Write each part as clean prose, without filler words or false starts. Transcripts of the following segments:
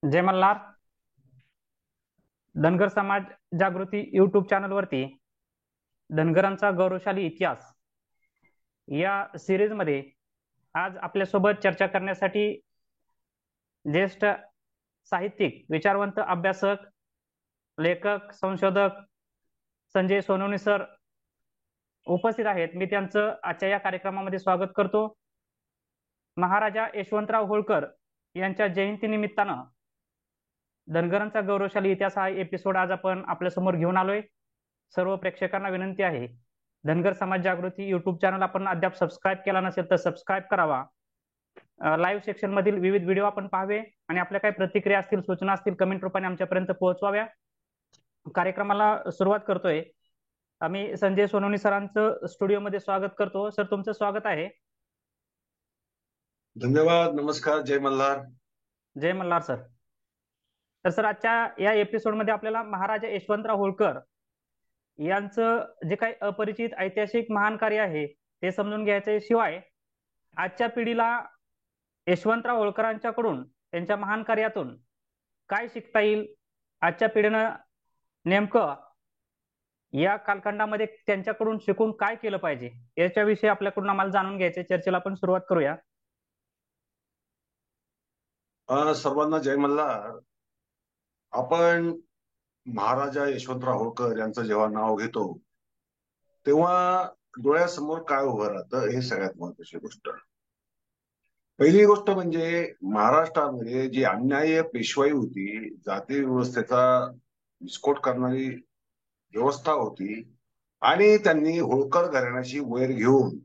जय मल्हार. धनगर समाज जागृती युट्यूब चॅनलवरती धनगरांचा गौरवशाली इतिहास या सिरीज मध्ये आज आपल्यासोबत चर्चा करण्यासाठी ज्येष्ठ साहित्यिक, विचारवंत, अभ्यासक, लेखक, संशोधक संजय सोनवणे सर उपस्थित आहेत. मी त्यांचं आजच्या या कार्यक्रमामध्ये स्वागत करतो. महाराजा यशवंतराव होळकर यांच्या जयंती निमित्तानं धनगरांचा गौरवशाली इतिहास हा एपिसोड आज आपण आपल्यासमोर घेऊन आलोय. सर्व प्रेक्षकांना विनंती आहे, धनगर समाज जागृती युट्यूब चॅनल आपण अद्याप सबस्क्राईब केला नसेल तर सबस्क्राईब करावा. लाईव्ह सेक्शन मधील विविध व्हिडिओ आपण पाहावे आणि आपल्या काही प्रतिक्रिया असतील, सूचना असतील, कमेंट रूपाने आमच्यापर्यंत पोहोचवाव्या. कार्यक्रमाला सुरुवात करतोय. आम्ही संजय सोनवणे सरांचं स्टुडिओमध्ये स्वागत करतो. सर, तुमचं स्वागत आहे. धन्यवाद. नमस्कार. जय मल्हार. जय मल्हार सर. तर सर, आजच्या या एपिसोडमध्ये आपल्याला महाराजा यशवंतराव होळकर यांचं जे काही अपरिचित ऐतिहासिक महान कार्य आहे ते समजून घ्यायचे. शिवाय आजच्या पिढीला यशवंतराव होळकरांच्याकडून, त्यांच्या महान कार्यातून काय शिकता येईल, आजच्या पिढीनं नेमकं या कालखंडामध्ये त्यांच्याकडून शिकून काय केलं पाहिजे, याच्याविषयी आपल्याकडून आम्हाला जाणून घ्यायचे. चर्चेला आपण सुरुवात करूया. सर्वांना जय मल्हार. आपण महाराजा यशवंतराव होळकर यांचं जेव्हा नाव घेतो तेव्हा डोळ्यासमोर काय उभं राहतं हे सगळ्यात महत्वाची गोष्ट. पहिली गोष्ट म्हणजे महाराष्ट्रामध्ये जी अन्याय्य पेशवाई होती, जाती व्यवस्थेचा विस्फोट करणारी व्यवस्था होती आणि त्यांनी होळकर घराण्याची वैर घेऊन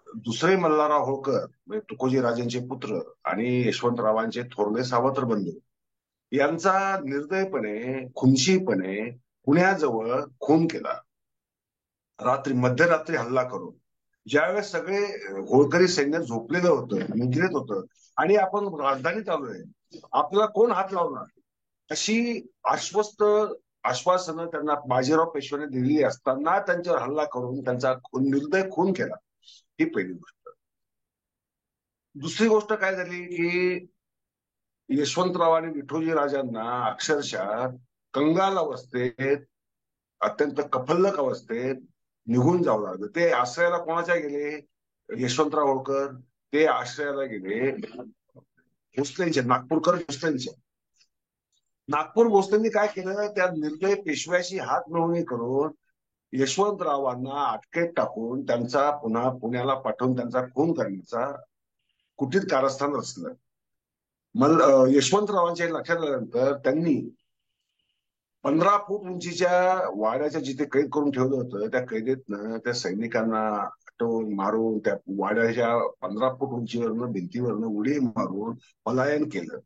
दुसरे मल्हारराव होळकर म्हणजे तुकोजी राजेंचे पुत्र आणि यशवंतरावांचे थोरले सावत्र बंधू यांचा निर्दयपणे, खुनशीपणे पुण्याजवळ खून केला. मध्यरात्री हल्ला करून. ज्यावेळेस सगळे होळकरी सैन्य झोपलेलं होतं, निद्रेत होतं आणि आपण राजधानीत आलोय, आपल्याला कोण हात लावणार अशी आश्वासनं त्यांना बाजीराव पेशव्याने दिलेली असताना त्यांच्यावर हल्ला करून त्यांचा निर्दय खून केला. ही पहिली गोष्ट. दुसरी गोष्ट काय झाली की यशवंतराव आणि विठोजी राजांना अक्षरशः कंगाल अवस्थेत, अत्यंत कफल्लक अवस्थेत निघून जावं लागलं. ते आश्रयाला कोणाच्या गेले? यशवंतराव होळकर. ते आश्रयाला गेले भोसलेंच्या, नागपूरकर भोसलेंच्या. नागपूर भोसलेंनी काय केलं? त्या निर्दय पेशव्याशी हात मिळवणी करून यशवंतरावांना अटकेत टाकून त्यांचा पुन्हा पुण्याला पाठवून त्यांचा खून करण्याचा कुठीत कारस्थान रचलं. यशवंतरावांच्या लक्षात आल्यानंतर त्यांनी 15 फूट उंचीच्या वाड्याच्या जिथे कैद करून ठेवलं होतं, त्या कैदेतनं त्या सैनिकांना अटवून मारून त्या वाड्याच्या 15 फूट उंचीवरनं, भिंतीवरनं उडी मारून पलायन केलं.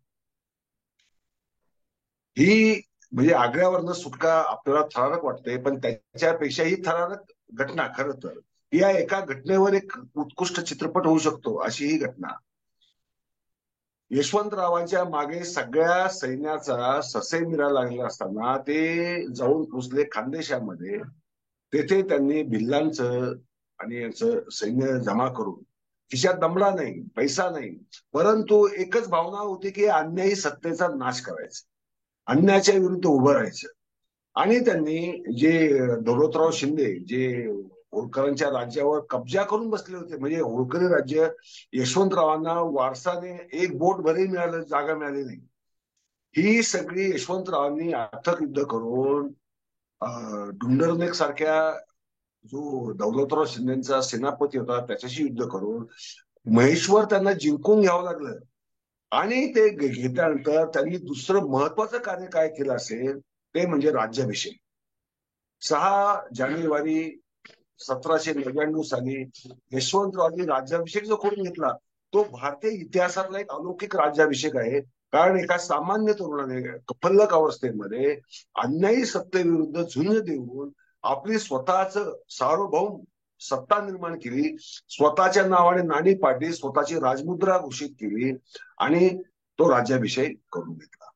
ही म्हणजे आग्र्यावरनं सुटका आपल्याला थरारक वाटते, पण त्याच्यापेक्षाही थरारक घटना खरं तर या एका घटनेवर एक उत्कृष्ट चित्रपट होऊ शकतो, अशी ही घटना. यशवंतरावांच्या मागे सगळ्या सैन्याचा ससेमिरा लागला असताना ते जाऊन पोचले खानदेशामध्ये. तेथे त्यांनी भिल्लांचं आणि यांचं सैन्य जमा करून, खिशात दमडा नाही, पैसा नाही, परंतु एकच भावना होती की अन्यायी सत्तेचा नाश करायचा, अन्यायाच्या विरुद्ध उभं राहायचं. आणि त्यांनी जे दौलतराव शिंदे जे होळकरांच्या राज्यावर कब्जा करून बसले होते, म्हणजे होळकरी राज्य यशवंतरावांना वारसाने एक बोट भरही मिळालं, जागा मिळाली नाही. ही सगळी यशवंतरावांनी अथक युद्ध करून डुंडरनेक सारख्या जो दौलतराव शिंदेचा सेनापती होता त्याच्याशी युद्ध करून महेश्वर त्यांना जिंकून घ्यावं लागलं. आणि ते घेतल्यानंतर त्यांनी दुसरं महत्वाचं कार्य काय केलं असेल ते म्हणजे राज्याभिषेक. 6 जानेवारी 1799 साली यशवंतरावांनी राज्याभिषेक जो करून घेतला तो भारतीय इतिहासातला एक अलौकिक राज्याभिषेक आहे. कारण एका सामान्य तरुणाने कफल्लक अवस्थेमध्ये अन्यायी सत्तेविरुद्ध झुंज देऊन आपली स्वतःच सार्वभौम सत्ता निर्माण केली, स्वतःच्या नावाने नाणी पाडली, स्वतःची राजमुद्रा घोषित केली आणि तो राज्याभिषेक करून घेतला.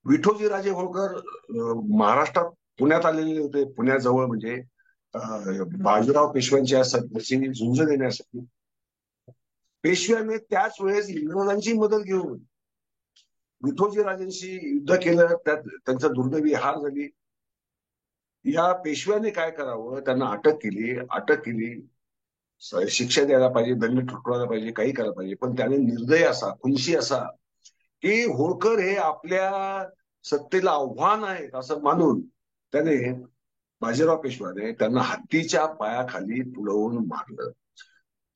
विठोजी राजे होळकर महाराष्ट्रात पुण्यात आलेले होते. पुण्याजवळ म्हणजे बाजीराव पेशव्यांच्या सत्तेची झुंज देण्यासाठी. पेशव्याने त्याच वेळेस इंग्रजांची मदत घेऊन विठोजी राजांशी युद्ध केलं, त्यात त्यांचा दुर्दैवी हार झाली. या पेशव्याने काय करावं, त्यांना अटक केली, शिक्षा द्यायला पाहिजे, दंड ठोठावायला पाहिजे, काही करायला पाहिजे. पण त्याने निर्दय असा, खुनशी असा, की होळकर हे आपल्या सत्तेला आव्हान आहेत असं मानून त्याने, बाजीराव पेशवाने त्यांना हत्तीच्या पायाखाली तुडवून मारलं.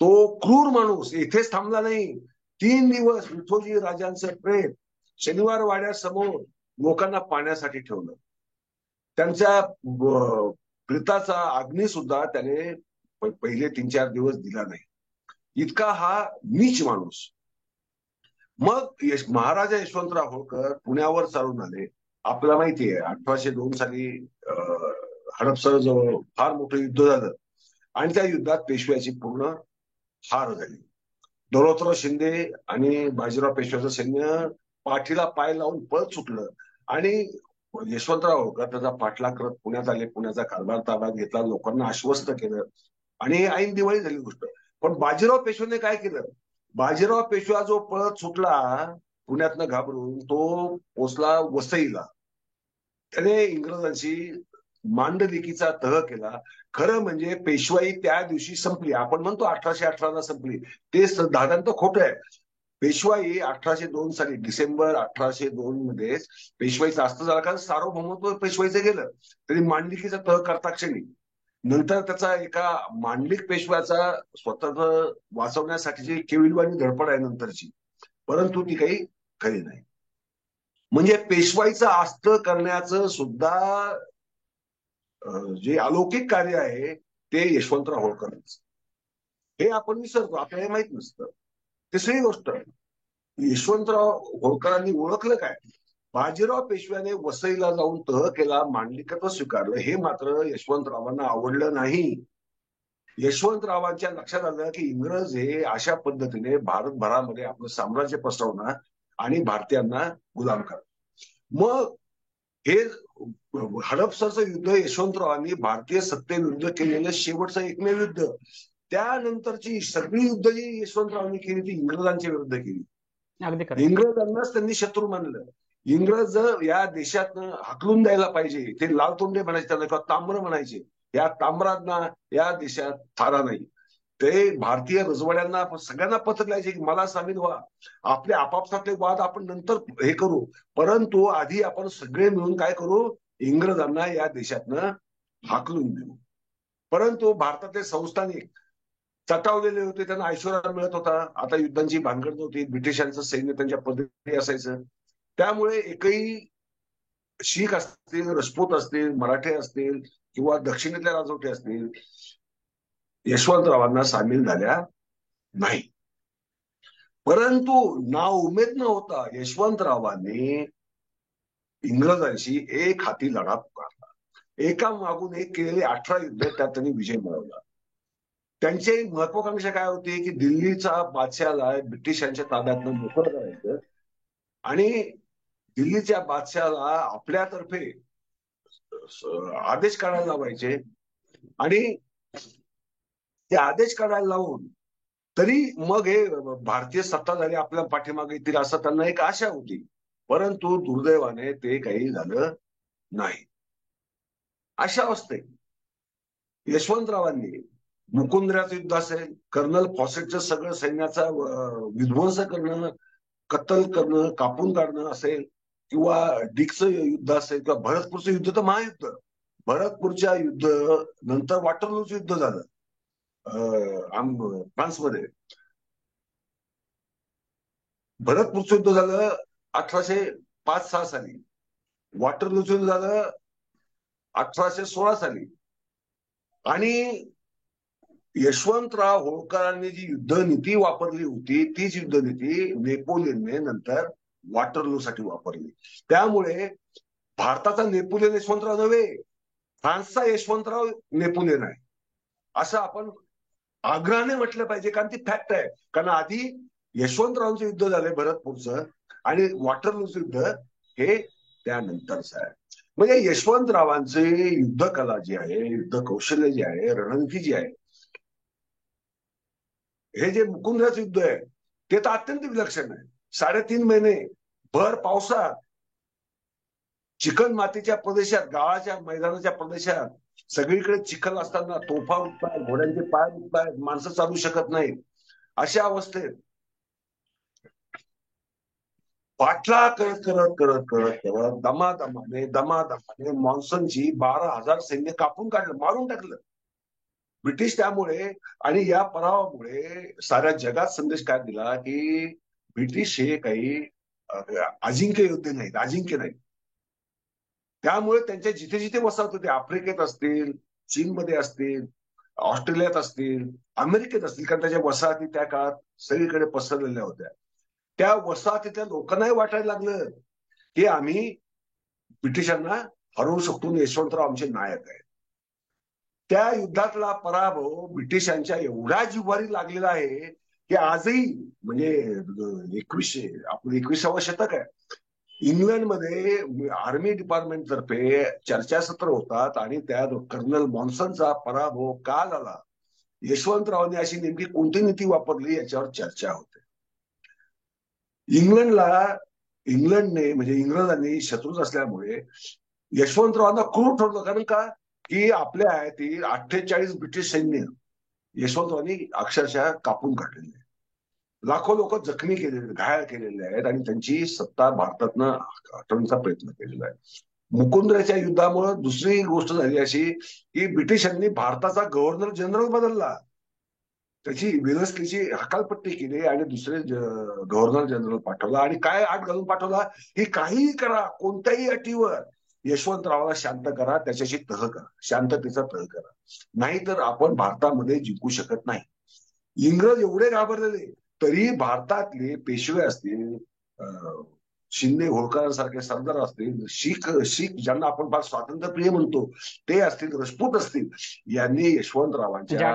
तो क्रूर माणूस इथेच थांबला नाही. 3 दिवस विठोजी राजांचं प्रेत शनिवार वाड्यासमोर लोकांना पाण्यासाठी ठेवलं. त्यांच्या प्रेताचा अग्नी सुद्धा त्याने पहिले 3-4 दिवस दिला नाही. इतका हा नीच माणूस. मग महाराजा यशवंतराव होळकर पुण्यावर चालून आले. आपल्याला माहितीये 1802 साली हडपसर जवळ फार मोठं युद्ध झालं आणि त्या युद्धात पेशव्याची पूर्ण हार झाली. दौलतराव शिंदे आणि बाजीराव पेशव्याचं सैन्य पाठीला पाय लावून पळत सुटलं आणि यशवंतराव होळकर त्याचा पाठलाग करत पुण्यात आले. पुण्याचा कारभार ताब्यात घेतला, लोकांना आश्वस्त केलं आणि ऐन दिवाळी झाली गोष्ट. पण बाजीराव पेशव्याने काय केलं, बाजीराव पेशवा जो पळत सुटला पुण्यातनं घाबरून, तो पोचला वसईला. त्याने इंग्रजांशी मांडलिकीचा तह केला. खरं म्हणजे पेशवाई त्या दिवशी संपली. आपण म्हणतो 1818ला संपली, ते दादांत खोटं आहे. पेशवाई 1802 साली, डिसेंबर 1802 मध्ये पेशवाईचा अस्त झाला, कारण सार्वभौमत्व पेशवाईचं गेलं. तरी मांडलिकीचा तह करता क्षणी नंतर त्याचा एका मांडलिक पेशव्याचा स्वतःच वाचवण्यासाठीची केविलवाणी धडपड आहे नंतरची, परंतु ती काही खरी नाही. म्हणजे पेशवाईचं आस्त करण्याचं सुद्धा जे अलौकिक कार्य आहे ते यशवंतराव होळकरांचं. हे आपण विसरतो, आपल्याला माहित नसतं. तिसरी गोष्ट, यशवंतराव होळकरांनी ओळखलं काय, बाजीराव पेशव्याने वसईला जाऊन तह केला, मांडलिकत्व स्वीकारलं, हे मात्र यशवंतरावांना आवडलं नाही. यशवंतरावांच्या लक्षात आलं की इंग्रज हे अशा पद्धतीने भारतभरामध्ये आपलं साम्राज्य पसरवणार आणि भारतीयांना गुलाम करणार. मग हे हडपसरचं युद्ध यशवंतरावांनी भारतीय सत्तेविरुद्ध केलेलं शेवटचं एकमेव युद्ध. त्यानंतरची सगळी युद्ध जी यशवंतरावांनी केली ती इंग्रजांच्या विरुद्ध केली. इंग्रजांनाच त्यांनी शत्रू मानलं. इंग्रज या देशातनं हाकलून द्यायला पाहिजे, ते लाल तोंडे म्हणायचे त्यांना, किंवा ताम्र म्हणायचे. या ताम्रांना या देशात थारा नाही. ते भारतीय रजवाड्यांना सगळ्यांना पत्र लिहायचे की मला सामील व्हा, आपले आपापसातले वाद आपण नंतर हे करू, परंतु आधी आपण सगळे मिळून काय करू, इंग्रजांना या देशातनं हाकलून देऊ. परंतु भारतातले संस्थानिक चटावलेले होते, त्यांना ऐश्वर्या मिळत होता, आता युद्धांची भानगड नव्हती, ब्रिटिशांचं सैन्य त्यांच्या पद्धती असायचं. त्यामुळे एकही शीख असतील, राजपूत असतील, मराठे असतील किंवा दक्षिणेतल्या राजवटे असतील, यशवंतरावांना सामील झाल्या नाही. परंतु ना उमेद न होता यशवंतरावांनी इंग्रजांशी एक हाती लढा पुकारला. एका मागून एक केलेले 18 युद्ध, त्यात त्यांनी विजय मिळवला. त्यांची महत्वाकांक्षा काय होती की दिल्लीचा बादशाहला ब्रिटिशांच्या ताब्यातनं मोकळं करायचं आणि दिल्लीच्या बादशाहला आपल्यातर्फे आदेश काढायला लावायचे आणि ते आदेश काढायला लावून तरी मग हे भारतीय सत्ताधारी आपल्या पाठीमागे येतील असं त्यांना एक आशा होती. परंतु दुर्दैवाने ते काही झालं नाही. अशा अवस्थेत यशवंतरावांनी मुकुंदराचं युद्ध असेल, कर्नल फॉसेटचं सगळं सैन्याचा विध्वंस करणं, कत्तल करणं, कापून काढणं असेल, किंवा डिकचं युद्ध असेल, किंवा भरतपूरचं युद्ध, तर महायुद्ध. भरतपूरच्या युद्ध नंतर वाटरलूचं युद्ध झालं फ्रान्समध्ये. भरतपूरचं युद्ध झालं 1805-06 साली. वाटरलूचं युद्ध झालं 1816 साली. आणि यशवंतराव होळकरांनी जी युद्धनीती वापरली होती तीच युद्धनीती नेपोलियनने नंतर वाटरलूसाठी वापरली. त्यामुळे भारताचा नेपोलियन यशवंतराव नव्हे, फ्रान्सचा यशवंतराव नेपोलियन आहे असं आपण आग्रहाने म्हटलं पाहिजे, कारण ती फॅक्ट आहे. कारण आधी यशवंतरावांचं युद्ध झालंय भरतपूरचं आणि वाटरलूचं युद्ध हे त्यानंतरचं आहे. म्हणजे यशवंतरावांचे युद्ध कला जी आहे, युद्ध कौशल्य जे आहे, रणनीती जी आहे, हे जे मुकुंदराचं युद्ध आहे ते तर अत्यंत विलक्षण आहे. 3.5 महिने भर पावसात चिकन मातीच्या प्रदेशात, गावाच्या मैदानाच्या प्रदेशात सगळीकडे चिखल असताना तोफा उठतायत, घोड्यांचे पाय उठतायत, माणसं चालू शकत नाहीत. अशा अवस्थेत पाठलाग करत करत करत करत करत दमादमाने मान्सूनची 12,000 सैन्य कापून काढलं, मारून टाकलं ब्रिटिश. त्यामुळे आणि या पराभवामुळे साऱ्या जगात संदेश काय दिला की ब्रिटिश हे काही अजिंक्य योद्धे नाहीत, अजिंक्य नाहीत. त्यामुळे त्यांच्या जिथे जिथे वसाहत होते, आफ्रिकेत असतील, चीनमध्ये असतील, ऑस्ट्रेलियात असतील, अमेरिकेत असतील, कारण त्याच्या वसाहती त्या काळात सगळीकडे पसरलेल्या होत्या. त्या वसाहतीतल्या लोकांनाही वाटायला लागलं की आम्ही ब्रिटिशांना हरवू शकतो, यशवंतराव आमचे नायक आहेत. त्या युद्धातला पराभव ब्रिटिशांच्या एवढ्या जिव्हारी लागलेला आहे की आजही, म्हणजे 21सावं शतक आहे, इंग्लंडमध्ये आर्मी डिपार्टमेंट तर्फे चर्चासत्र होतात आणि त्यात कर्नल मॉन्सनचा पराभव का झाला, यशवंतरावांनी अशी नेमकी कोणती नीती वापरली याच्यावर चर्चा होते. इंग्लंडने म्हणजे इंग्रजांनी शत्रूच असल्यामुळे यशवंतरावांना क्रूर ठरलं. कारण का की आपल्या आयातील 48 ब्रिटिश सैन्य यशवंतरावांनी अक्षरशः कापून काढलेले, लाखो लोक जखमी केलेले, घायल केलेले आहेत आणि त्यांची सत्ता भारतातनं हटवण्याचा प्रयत्न केलेला आहे. मुकुंदराच्या युद्धामुळे दुसरी गोष्ट झाली अशी की ब्रिटिशांनी भारताचा गव्हर्नर जनरल बदलला, त्याची विलसलीची हकालपट्टी केली आणि दुसरे गव्हर्नर जनरल पाठवला आणि काय आठ घालून पाठवला की काहीही करा, कोणत्याही अटीवर यशवंतरावाला शांत करा, त्याच्याशी तह करा, शांततेचा तह करा, नाहीतर आपण भारतामध्ये जिंकू शकत नाही. इंग्रज एवढे घाबरलेले तरी भारतातले पेशवे असतील, शिंदे होळकरांसारखे सरदार असतील, शीख ज्यांना आपण फार स्वातंत्र्यप्रिय म्हणतो ते असतील, राजपूत असतील, यांनी यशवंतरावांच्या,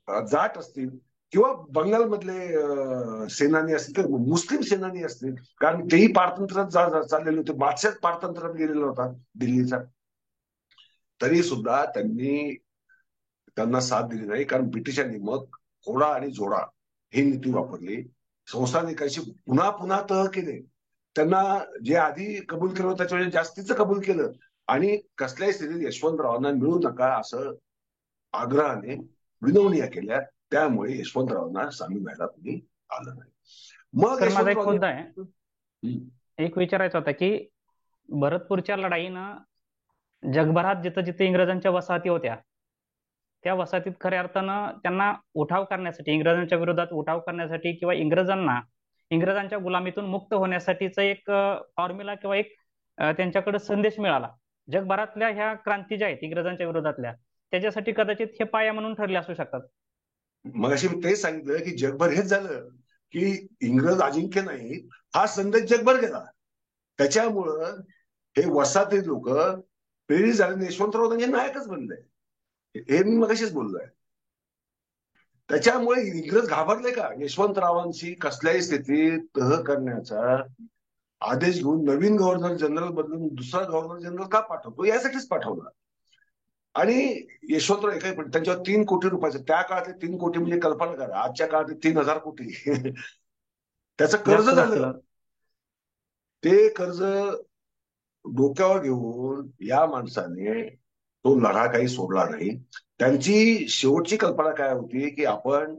जाट असतील किंवा बंगालमधले सेनानी असतील किंवा मुस्लिम सेनानी असतील, कारण तेही पारतंत्र्यात चाललेले होते, बादशाह पारतंत्र्यात गेलेला होता दिल्लीचा, तरी सुद्धा त्यांना साथ दिली नाही. कारण ब्रिटिशांनी मग घोडा आणि जोडा ही नीती वापरली, संस्थानिकांशी पुन्हा पुन्हा तह केले, त्यांना जे आधी कबूल केलं होतं त्याच्यावर जास्तीचं कबूल केलं आणि कसल्याही स्थितीत यशवंतरावांना मिळू नका असं आग्रहाने विनवण्या केल्या. त्यामुळे यशवंतरावांना सामील व्हायला कोणी आलं नाही. मग माझा एक मुद्दा आहे, एक विचारायचा होता की भरतपूरच्या लढाईनं जगभरात जिथं जिथे इंग्रजांच्या वसाहती होत्या त्या वसाहतीत खऱ्या अर्थानं त्यांना उठाव करण्यासाठी, इंग्रजांच्या विरोधात उठाव करण्यासाठी किंवा इंग्रजांच्या गुलामीतून मुक्त होण्यासाठीचा एक फॉर्म्युला किंवा एक त्यांच्याकडे संदेश मिळाला. जगभरातल्या ह्या क्रांती ज्या आहेत इंग्रजांच्या विरोधातल्या, त्याच्यासाठी कदाचित हे पाया म्हणून ठरले असू शकतात. मग अशी मी तेच सांगितलं की जगभर हेच झालं की इंग्रज अजिंक्य नाही हा संदेश जगभर गेला. त्याच्यामुळं हे वसाहती लोक प्रेरित झाले, यशवंतराव त्यांचे नायकच बनले, हे मी मगाशीच बोललोय. त्याच्यामुळे इंग्रज घाबरले का, यशवंतरावांशी कसल्याही स्थितीत तह करण्याचा आदेश घेऊन नवीन गव्हर्नर जनरल बदलून दुसरा गव्हर्नर जनरल का पाठवतो, यासाठीच पाठवला. आणि यशवंतराव एकही पण त्यांच्यावर 3 कोटी रुपयाचं, त्या काळातले 3 कोटी म्हणजे कल्पना करा, आजच्या काळातले 3,000 कोटी त्याचं कर्ज झालं. ते कर्ज डोक्यावर घेऊन या माणसाने तो लढा काही सोडला नाही. त्यांची शेवटची कल्पना काय होती की आपण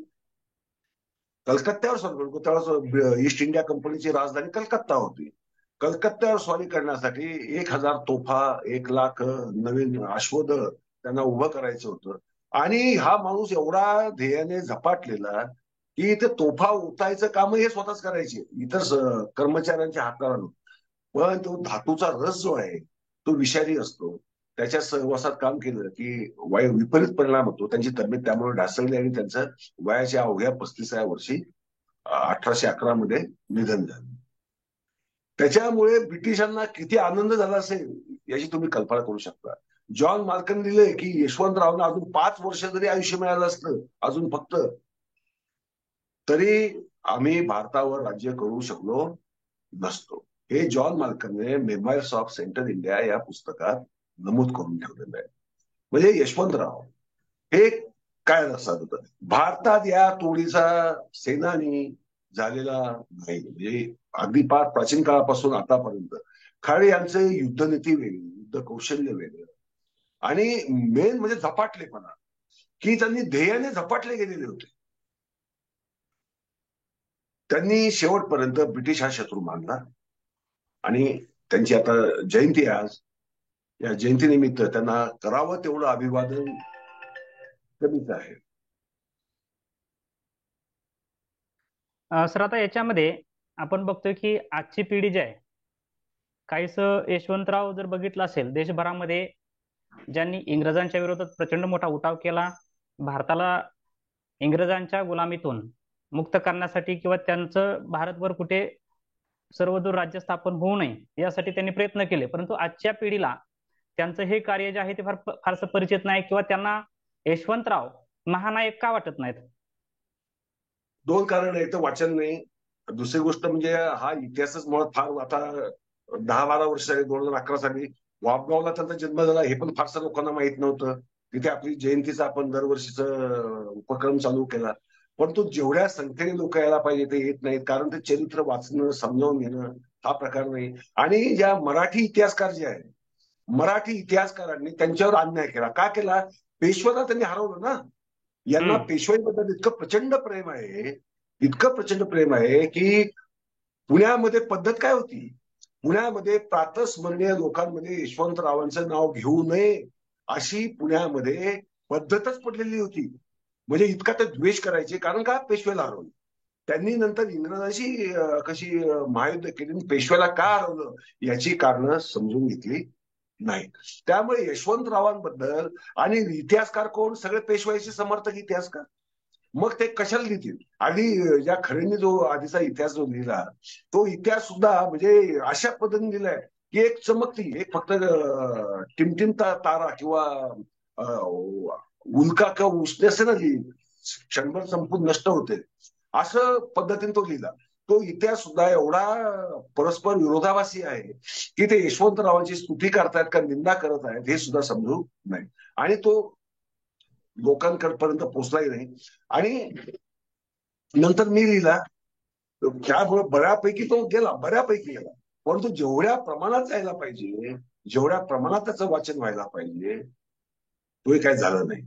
कलकत्त्यावर स्वारी करतो, त्यावेळेस ईस्ट इंडिया कंपनीची राजधानी कलकत्ता होती. कलकत्त्यावर स्वारी करण्यासाठी 1,000 तोफा, 1,00,000 नवीन अश्वद त्यांना उभं करायचं होतं. आणि हा माणूस एवढा ध्येयाने झपाटलेला की ते तोफा उतायचं काम हे स्वतःच करायचे, इतर कर्मचाऱ्यांच्या हाताला. पण तो धातूचा रस जो आहे तो विषारी असतो, त्याच्या सहवासात काम केलं की विपरीत परिणाम होतो. त्यांची तब्येत त्यामुळे ढासळली आणि त्यांचं वयाच्या अवघ्या 35व्या वर्षी 1811 मध्ये निधन झालं. त्याच्यामुळे ब्रिटिशांना किती आनंद झाला असेल याची तुम्ही कल्पना करू शकता. जॉन माल्कन दिले की यशवंतरावांना अजून 5 वर्ष जरी आयुष्य मिळालं असतं अजून फक्त, तरी आम्ही भारतावर राज्य करू शकलो नसतो. हे जॉन माल्कनने मेमोयर्स ऑफ सेंट्रल इंडिया या पुस्तकात नमूद करून ठेवलेलं आहे. म्हणजे यशवंतराव हे काय रसात होतं. भारतात या तोडीचा सेनानी झालेला नाही. म्हणजे अगदी फार प्राचीन काळापासून आतापर्यंत खाडे यांचं युद्धनीती वेगळी, युद्ध कौशल्य वेगळं, आणि मेन म्हणजे झपाटलेपणा, की त्यांनी ध्येयाने झपाटले गेलेले होते. त्यांनी शेवटपर्यंत ब्रिटिश हा शत्रू मानला. आणि त्यांची आता जयंती आहे आज. या जयंतीनिमित्त त्यांना करावं तेवढं अभिवादन कमीच आहे. सर आता याच्यामध्ये आपण बघतोय की आजची पिढी जी आहे, काहीस यशवंतराव जर बघितलं असेल, देशभरामध्ये ज्यांनी इंग्रजांच्या विरोधात प्रचंड मोठा उठाव केला, भारताला इंग्रजांच्या गुलामीतून मुक्त करण्यासाठी किंवा त्यांचं भारतभर कुठे सर्वदूर राज्य स्थापन होऊ नये यासाठी त्यांनी प्रयत्न केले. परंतु आजच्या पिढीला त्यांचं हे कार्य जे आहे ते फारसं परिचित नाही, किंवा त्यांना यशवंतराव महानायक का वाटत नाहीत? दोन कारण, एक तर वाचन नाही, दुसरी गोष्ट म्हणजे हा इतिहासच मुळात फार आता 10-12 वर्ष झाली. 2011 साली वापगावला त्यांचा जन्म झाला, हे पण फारसं लोकांना माहित नव्हतं. तिथे आपली जयंतीचा आपण दरवर्षीच उपक्रम चालू केला. परंतु जेवढ्या संख्येने लोक यायला पाहिजे ते येत नाहीत, कारण ते चरित्र वाचणं, समजावून घेणं हा प्रकार नाही. आणि ज्या मराठी इतिहासकार जे आहेत, मराठी इतिहासकारांनी त्यांच्यावर अन्याय केला. का केला? पेशव्याला त्यांनी हरवलं ना. यांना पेशवाईबद्दल इतकं प्रचंड प्रेम आहे, इतकं प्रचंड प्रेम आहे, की पुण्यामध्ये पद्धत काय होती, पुण्यामध्ये प्रातस्मरणीय लोकांमध्ये यशवंतरावांचं नाव घेऊ नये अशी पुण्यामध्ये पद्धतच पडलेली होती. म्हणजे इतका ते द्वेष करायचे. कारण का? पेशव्याला हरवलं. त्यांनी नंतर इंग्रजांशी कशी महायुद्ध केली, पेशव्याला का हरवलं याची कारणं समजून घेतली नाही. त्यामुळे यशवंतरावांबद्दल, आणि इतिहासकार कोण? सगळे पेशवाईचे समर्थक इतिहासकार. मग ते कशाला लिहितील? आणि ज्या खरेंनी जो आधीचा इतिहास जो लिहिला, तो इतिहास सुद्धा म्हणजे अशा पद्धतीने लिहिलाय की एक चमकती, एक फक्त टिमटिमता तारा किंवा उल्का किंवा उष्ण असते ना, जी क्षणभर संपून नष्ट होते, असं पद्धतीने तो लिहिला. तो इतिहास सुद्धा एवढा परस्पर विरोधाभासी आहे की ते यशवंतरावांची स्तुती करतायत का निंदा करत आहेत हे सुद्धा समजू नाही. आणि तो लोकांपर्यंत पोहोचलाही नाही. आणि नंतर मी लिहिला, त्यामुळे बऱ्यापैकी तो गेला, बऱ्यापैकी गेला. परंतु जेवढ्या प्रमाणात जायला पाहिजे, जेवढ्या प्रमाणात त्याचं वाचन व्हायला पाहिजे, तोही काही झालं नाही.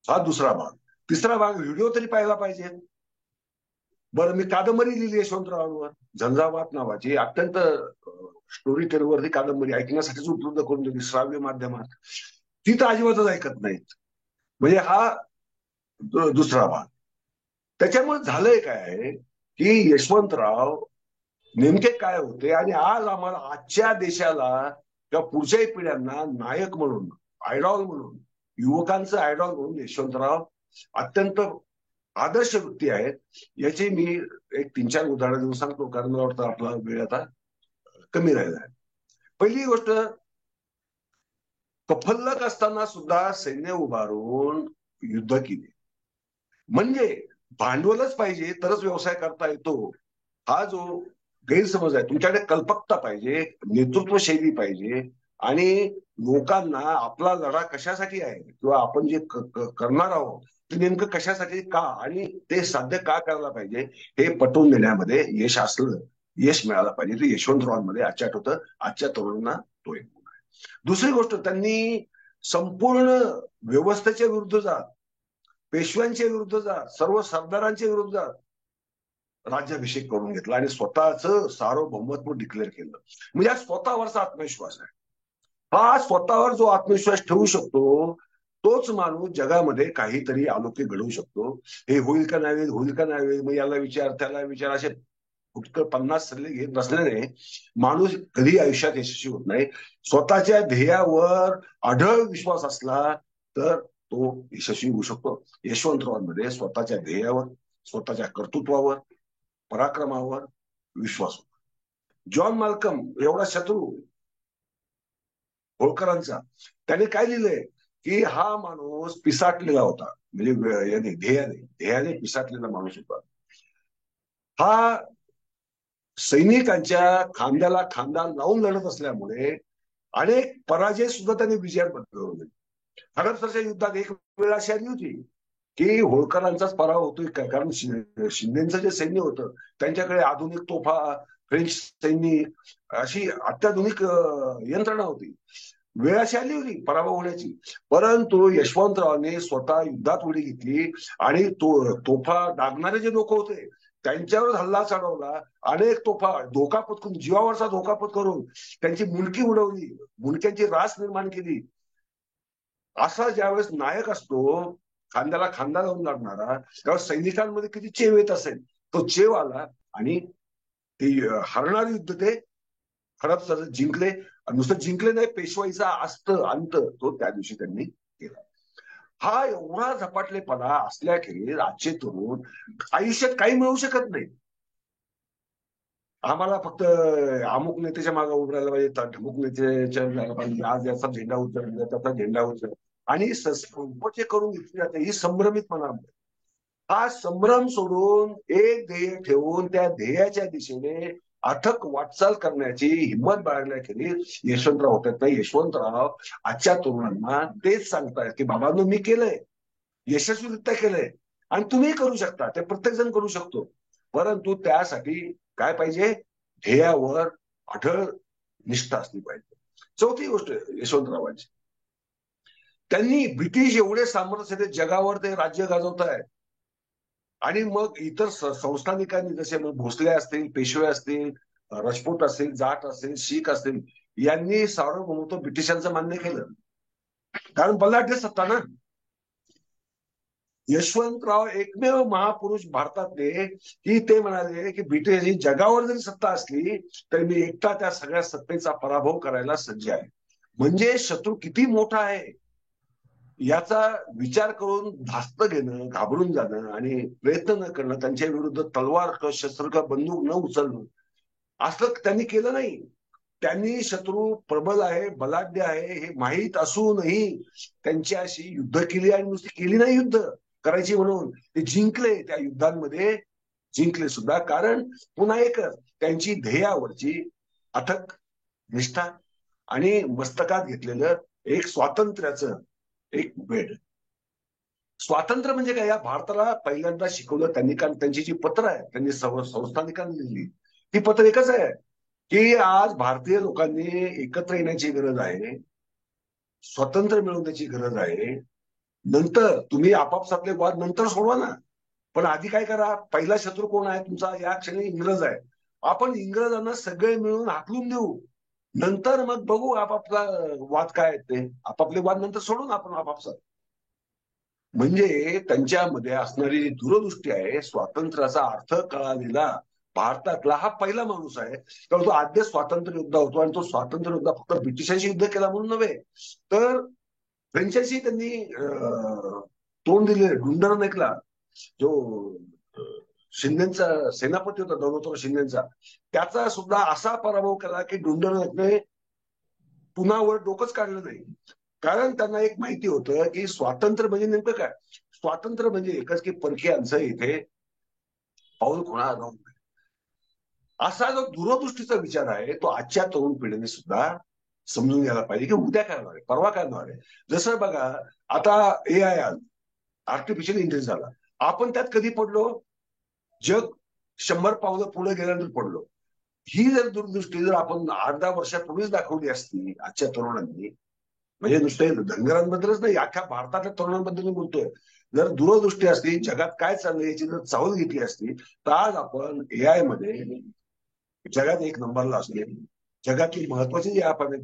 हा दुसरा भाग. तिसरा भाग, व्हिडिओ तरी पाहायला पाहिजे. बरं, मी कादंबरी लिहिली यशवंतरावांवर, झंझावात नावाची, अत्यंत स्टोरी टेलवरती कादंबरी ऐकण्यासाठीच उपलब्ध करून दिली श्राव्य माध्यमात. ती तर अजिबातच ऐकत नाहीत. म्हणजे हा दुसरा भाग. त्याच्यामुळे झालंय काय की यशवंतराव नेमके काय होते, आणि आज आम्हाला, आजच्या देशाला किंवा पुढच्याही पिढ्यांना नायक म्हणून, आयडॉल म्हणून, युवकांचं आयडॉल म्हणून यशवंतराव अत्यंत आदर्श व्यक्ती आहेत. याची मी एक 3-4 उदाहरणं देऊन सांगतो, कारण मला वाटतं आपला वेळ आता कमी राहिला आहे. पहिली गोष्ट, कफल्लक असताना सुद्धा सैन्य उभारून युद्ध केले. म्हणजे भांडवलच पाहिजे तरच व्यवसाय करता येतो, हा जो गैरसमज आहे. तुमच्याकडे कल्पकता पाहिजे, नेतृत्व शैली पाहिजे, आणि लोकांना आपला लढा कशासाठी आहे किंवा आपण जे करणार आहोत ते नेमकं कशासाठी, का, आणि ते साध्य का करायला पाहिजे हे पटवून देण्यामध्ये यश असलं, यश मिळालं पाहिजे. ते यशवंतरावांमध्ये आजच्या होतं. आजच्या तरुणांना तो एक गुण आहे. दुसरी गोष्ट, त्यांनी संपूर्ण व्यवस्थेच्या विरुद्ध जात, पेशव्यांच्या विरुद्ध जात, सर्व सरदारांच्या विरुद्धात राज्याभिषेक करून घेतला आणि स्वतःचं सार्वभौमत्व डिक्लेअर केलं. म्हणजे हा स्वतःवरचा आत्मविश्वास आहे. हा स्वतःवर जो आत्मविश्वास ठेवू शकतो, तोच माणूस जगामध्ये काहीतरी अलौकिक घडवू शकतो. हे होईल का नाही, होईल का नाही, मग याला विचार, त्याला विचार, असे फक्त 50 सल्ले घेत बसल्याने माणूस कधी आयुष्यात यशस्वी होत नाही. स्वतःच्या ध्येयावर अढळ विश्वास असला तर तो यशस्वी होऊ शकतो. यशवंतरावांमध्ये स्वतःच्या ध्येयावर, स्वतःच्या कर्तृत्वावर, पराक्रमावर विश्वास होता. जॉन माल्कम एवढा शत्रू होळकरांचा, त्याने काय लिहिलंय की हा माणूस पिसाटलेला होता, म्हणजे ध्येयाने पिसाटलेला माणूस होता. हा सैनिकांच्या खांद्याला खांदा लावून लढत असल्यामुळे अनेक पराजय सुद्धा त्यांनी विजयात बदलवले. हडपसरच्या युद्धात एक वेळ अशी आली होती की होळकरांचाच पराभव होतोय का? कारण शिंदेचं जे सैन्य होतं त्यांच्याकडे आधुनिक तोफा, फ्रेंच सैनिक, अशी अत्याधुनिक यंत्रणा होती. वेळ अशी आली होती पराभव होण्याची, परंतु यशवंतरावने स्वतः युद्धात उडी घेतली आणि तोफा डागणारे जे लोक होते त्यांच्यावर हल्ला चढवला. अनेक तोफा धोका पत्करून, जीवावरचा धोका पत्करून त्यांची मुंडकी उडवली, मुंडक्यांची रास निर्माण केली. असा ज्यावेळेस नायक असतो, खांद्याला खांदा लावून लागणारा, त्यावेळेस सैनिकांमध्ये किती चेव येत असेल. तो चेव आला आणि ते हरणारे युद्ध ते खरंच जिंकले. नुसतं जिंकले नाही, पेशवाईचा अंत तो त्या दिवशी त्यांनी केला. हा एवढा झपाटलेपणा असल्याखेरीज आजचे तरुण आयुष्यात काही मिळवू शकत नाही. आम्हाला फक्त अमुक नेत्याच्या मागे उभं राहायला पाहिजे, ढमुक नेत्याच्या पाहिजे, आज याचा झेंडा उचल, त्याचा झेंडा उचल, आणि उपचे करून घेतली जाते ही संभ्रमितपणा. हा संभ्रम सोडून एक ध्येय ठेवून त्या ध्येयाच्या दिशेने अथक वाटचाल करण्याची हिंमत बाळगल्याखेरीज यशवंतराव होतात. नाही, यशवंतराव आजच्या तरुणांना तेच सांगतायत की बाबांनो, मी केलंय, यशस्वीरित्या केलंय, आणि तुम्ही करू शकता, ते प्रत्येक जण करू शकतो. परंतु त्यासाठी काय पाहिजे? ध्येयावर अढळ निष्ठा असली पाहिजे. चौथी गोष्ट यशवंतरावांची, त्यांनी ब्रिटिश एवढे सामर्थ्य जगावर ते राज्य गाजवत आहेत, आणि मग इतर संस्थानिकांनी जसे मग भोसले असतील, पेशवे असतील, राजपूत असतील, जाट असतील, शीख असतील, यांनी सार्वभौमत्व ब्रिटिशांचं मान्य केलं. कारण बलाढ्य सत्ता ना. यशवंतराव एकमेव महापुरुष भारतातले की ते म्हणाले की ब्रिटिश जगावर जरी सत्ता असली तरी मी एकटा त्या सगळ्या सत्तेचा पराभव करायला सज्ज आहे. म्हणजे शत्रू किती मोठा आहे याचा विचार करून धास्त घेणं, घाबरून जाणं आणि प्रयत्न न करणं, त्यांच्या विरुद्ध तलवार, शस्त्र, बंदूक न उचलणं, असं त्यांनी केलं नाही. त्यांनी शत्रू प्रबल आहे, बलाढ्य आहे हे माहीत असूनही त्यांच्याशी युद्ध केली, आणि नुसती केली नाही, युद्ध करायची म्हणून ते जिंकले. त्या युद्धांमध्ये जिंकले सुद्धा, कारण पुन्हा एकच त्यांची ध्येयावरची अथक निष्ठा आणि मस्तकात घेतलेलं एक स्वातंत्र्याचं एक वेळ. स्वातंत्र्य म्हणजे काय, या भारताला पहिल्यांदा शिकवलं त्यांनी. कारण त्यांची जी पत्र आहे त्यांनी संस्थानिकांनी लिहिली, ती पत्र एकच आहे की आज भारतीय लोकांनी एकत्र येण्याची गरज आहे, स्वातंत्र्य मिळवण्याची गरज आहे. नंतर तुम्ही आपापसातले वाद नंतर सोडवा ना, पण आधी काय करा, पहिला शत्रू कोण आहे तुमचा? या क्षणी इंग्रज आहे. आपण इंग्रजांना सगळे मिळून हाकलून देऊ, नंतर मग बघू आपापला वाद काय आहेत ते, आपापले वाद नंतर सोडून आपण आपापसात. म्हणजे त्यांच्यामध्ये असणारी दूरदृष्टी आहे. स्वातंत्र्याचा अर्थ कळालेला भारतातला हा पहिला माणूस आहे. तर तो आद्य स्वातंत्र्य योद्धा होतो, आणि तो स्वातंत्र्य योद्धा फक्त ब्रिटिशांशी युद्ध केला म्हणून नव्हे, तर फ्रेंचांशी त्यांनी तोंड दिले. डुंडर ऐकला, जो शिंदेचा सेनापती होता, दौलतराव शिंदेचा, त्याचा सुद्धा असा पराभव केला की डुंडरने पुन्हा वर डोकंच काढलं नाही. कारण त्यांना एक माहिती होतं की स्वातंत्र्य म्हणजे नेमकं काय. स्वातंत्र्य म्हणजे एकच की परकीयांचं इथे पाऊल कोणाला जाऊन, असा जो दूरदृष्टीचा विचार आहे तो आजच्या तरुण पिढीने सुद्धा समजून घ्यायला पाहिजे की उद्या काय होणार आहे, परवा काय होणार आहे. जसं बघा, आता AI आर्टिफिशियल इंटेलिजन्स झाला, आपण त्यात कधी पडलो? जग 100 पावलं पुढे गेल्यानंतर पडलो. ही जर दूरदृष्टी जर आपण 8-10 वर्षापूर्वीच दाखवली असती आजच्या तरुणांनी, म्हणजे नुसते धनगरांबद्दलच नाही, अख्ख्या भारतातल्या तरुणांबद्दल मी बोलतोय, जर दूरदृष्टी असती, जगात काय चाललंय याची जर चावल घेतली असती, तर आज आपण AI मध्ये जगात एक नंबरला असले. जगातली महत्वाची जी ऍप आहेत,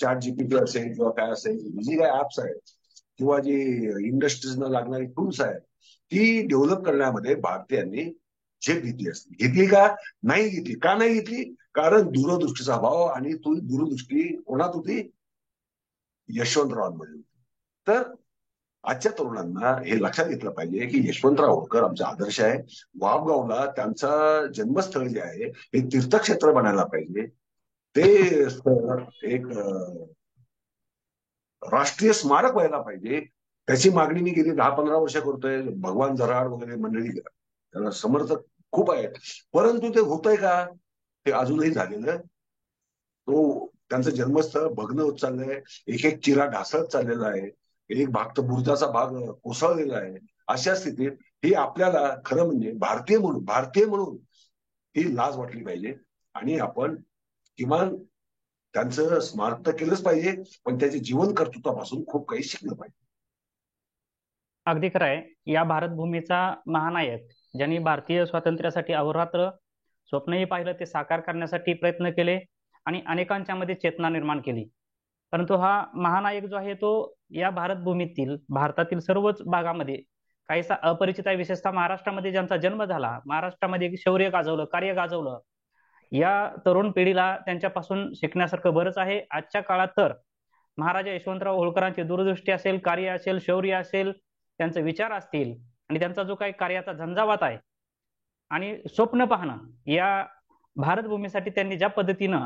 ChatGPT असेल किंवा काय असेल, जी काय ऍप्स आहेत किंवा जी इंडस्ट्रीजना लागणारी टूल्स आहेत, ती डेव्हलप करण्यामध्ये भारतीयांनी झेप घेतली असती. घेतली का? नाही घेतली. का नाही घेतली? कारण दूरदृष्टीचा अभाव, आणि तो दूरदृष्टी कोणात होती? यशवंतरावांमध्ये होती. तर आजच्या तरुणांना हे लक्षात घेतलं पाहिजे की यशवंतराव होळकर आमचा आदर्श आहे. वापगावला त्यांचा जन्मस्थळ जे आहे हे तीर्थक्षेत्र बनायला पाहिजे. ते एक राष्ट्रीय स्मारक व्हायला पाहिजे. त्याची मागणी मी गेली 10-15 वर्ष करतोय. भगवान जराड वगैरे मंडळी त्याला समर्थक खूप आहेत, परंतु ते होतंय का? ते अजूनही झालेलं. तो त्यांचं जन्मस्थळ भग्न होत चाललंय, एक एक चिरा ढासळत चाललेला आहे, एक भाग तर बुरुजाचा भाग कोसळलेला आहे. अशा स्थितीत ही आपल्याला खरं म्हणजे भारतीय म्हणून ही लाज वाटली पाहिजे आणि आपण किमान त्यांचं स्मारक तर केलंच पाहिजे, पण त्याच्या जीवन कर्तृत्वापासून खूप काही शिकलं पाहिजे. अगदी खरं आहे. या भारतभूमीचा महानायक ज्यांनी भारतीय स्वातंत्र्यासाठी अहोरात्र स्वप्नही पाहिलं, ते साकार करण्यासाठी प्रयत्न केले आणि अनेकांच्या मध्ये चेतना निर्माण केली. परंतु हा महानायक जो आहे तो या भारतभूमीतील भारतातील सर्वच भागामध्ये काहीसा अपरिचित आहे. विशेषतः महाराष्ट्रामध्ये ज्यांचा जन्म झाला, महाराष्ट्रामध्ये शौर्य गाजवलं, कार्य गाजवलं, या तरुण पिढीला त्यांच्यापासून शिकण्यासारखं बरंच आहे. आजच्या काळात तर महाराजा यशवंतराव होळकरांची दूरदृष्टी असेल, कार्य असेल, शौर्य असेल, त्यांचे विचार असतील आणि त्यांचा जो काही कार्याचा झंझावात आहे आणि स्वप्न पाहणं, या भारतभूमीसाठी त्यांनी ज्या पद्धतीनं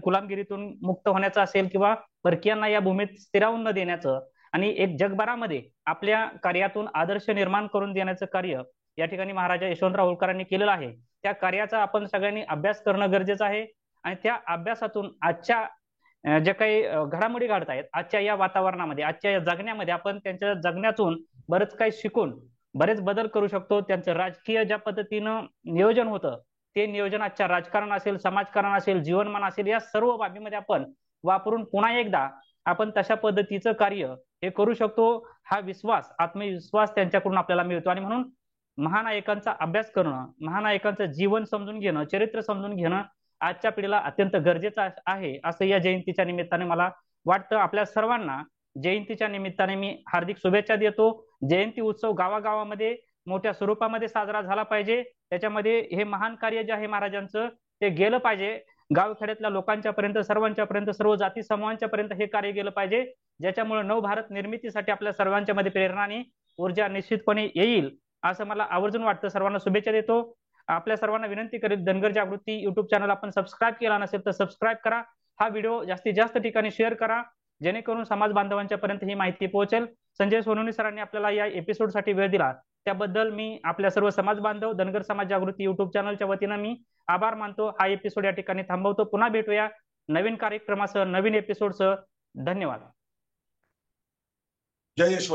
गुलामगिरीतून मुक्त होण्याचं असेल किंवा परकीयांना या भूमीत स्थिरावून न देण्याचं आणि एक जगभरामध्ये आपल्या कार्यातून आदर्श निर्माण करून देण्याचं कार्य या ठिकाणी महाराजा यशवंतराव होळकरांनी केलेलं आहे. त्या कार्याचा आपण सगळ्यांनी अभ्यास करणं गरजेचं आहे आणि त्या अभ्यासातून आजच्या ज्या काही घडामोडी घडत आहेत, आजच्या या वातावरणामध्ये, आजच्या या जगण्यामध्ये आपण त्यांच्या जगण्यातून बरंच काही शिकून बरेच बदल करू शकतो. त्यांचं राजकीय ज्या पद्धतीनं नियोजन होतं, ते नियोजन आजच्या राजकारण असेल, समाजकारण असेल, जीवनमान असेल, या सर्व बाबीमध्ये आपण वापरून पुन्हा एकदा आपण तशा पद्धतीचं कार्य हे करू शकतो. हा विश्वास, आत्मविश्वास त्यांच्याकडून आपल्याला मिळतो आणि म्हणून महानायकांचा अभ्यास करणं, महानायकांचं जीवन समजून घेणं, चरित्र समजून घेणं आजच्या पिढीला अत्यंत गरजेचं आहे, असं या जयंतीच्या निमित्ताने मला वाटतं. आपल्या सर्वांना जयंतीच्या निमित्ताने मी हार्दिक शुभेच्छा देतो. जयंती उत्सव गावागावामध्ये मोठ्या स्वरूपामध्ये साजरा झाला पाहिजे. त्याच्यामध्ये हे महान कार्य जे आहे महाराजांचं, ते गेलं पाहिजे. गावखेड्यातल्या लोकांच्या पर्यंत, सर्वांच्या पर्यंत, सर्व जाती समूहांच्या पर्यंत हे कार्य गेलं पाहिजे, ज्याच्यामुळे नवभारत निर्मितीसाठी आपल्या सर्वांच्या मध्ये प्रेरणा आणि ऊर्जा निश्चितपणे येईल, असं मला आवर्जून वाटतं. सर्वांना शुभेच्छा देतो. आपल्या सर्वांना विनंती करेल, धनगर जागृती युट्यूब चॅनल आपण सबस्क्राईब केला नसेल तर सबस्क्राईब करा. हा व्हिडिओ जास्तीत जास्त ठिकाणी शेअर करा, जेणेकरून समाज बांधवांच्या पर्यंत ही माहिती पोहोचेल. संजय सोनवणे सरांनी आपल्याला या एपिसोडसाठी वेळ दिला, त्याबद्दल मी आपल्या सर्व समाज बांधव, धनगर समाज जागृती युट्यूब चॅनलच्या वतीनं मी आभार मानतो. हा एपिसोड या ठिकाणी थांबवतो. पुन्हा भेटूया नवीन कार्यक्रमासह, नवीन एपिसोडसह. धन्यवाद. जय